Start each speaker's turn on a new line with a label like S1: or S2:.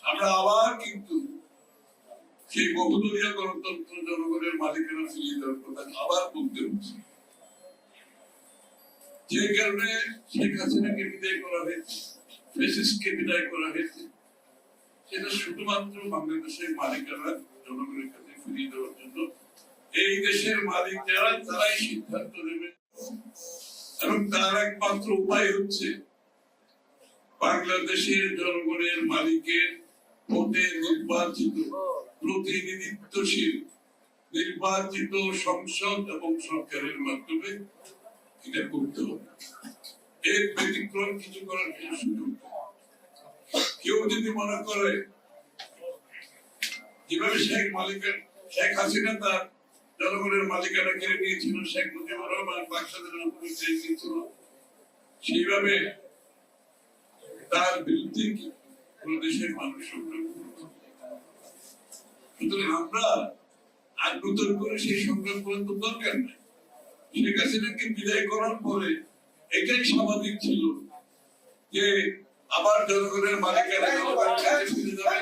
S1: আমরা আবার কিন্তু সেই বহুদলীয় গণতন্ত্র জনগণের মালিকানা ফিরিয়ে দেওয়ার কথা আবার বলতে হচ্ছে। যে কারণে শেখ হাসিনাকে বিদায় করা হয়েছে, ফ্যাসিস্টকে বিদায় করা হয়েছে, সেটা শুধুমাত্র বাংলাদেশের মালিকানা জনগণের কাছে ফিরিয়ে দেওয়ার জন্য। এই দেশের মালিক যারা, তারাই সিদ্ধান্ত নেবে এবং তার একমাত্র উপায় হচ্ছে বাংলাদেশের জনগণের মালিকের ভোটে নির্বাচিত প্রতিনিধিত্বশীল নির্বাচিত সংসদ এবং সরকারের মাধ্যমে এটা করতে হবে। এর ব্যতিক্রম কিছু করার কোনো সুযোগ নেই। কেউ যদি মনে করে যেভাবে শেখ হাসিনা তার জনগণের মালিকানা কেড়ে নিয়েছিল, শেখ মুজিবুর রহমান বাকশালের নিয়েছিল, সেইভাবে তার বিরুদ্ধে কোন দেশের মানুষ সংগ্রাম করছে। সুতরাং আমরা আর নতুন করে সেই সংগ্রাম করার তো দরকার নেই। শেখ হাসিনাকে বিদায় করার পরে এটাই স্বাভাবিক ছিল যে আবার জনগণের মালিকানা ফিরে যাবে।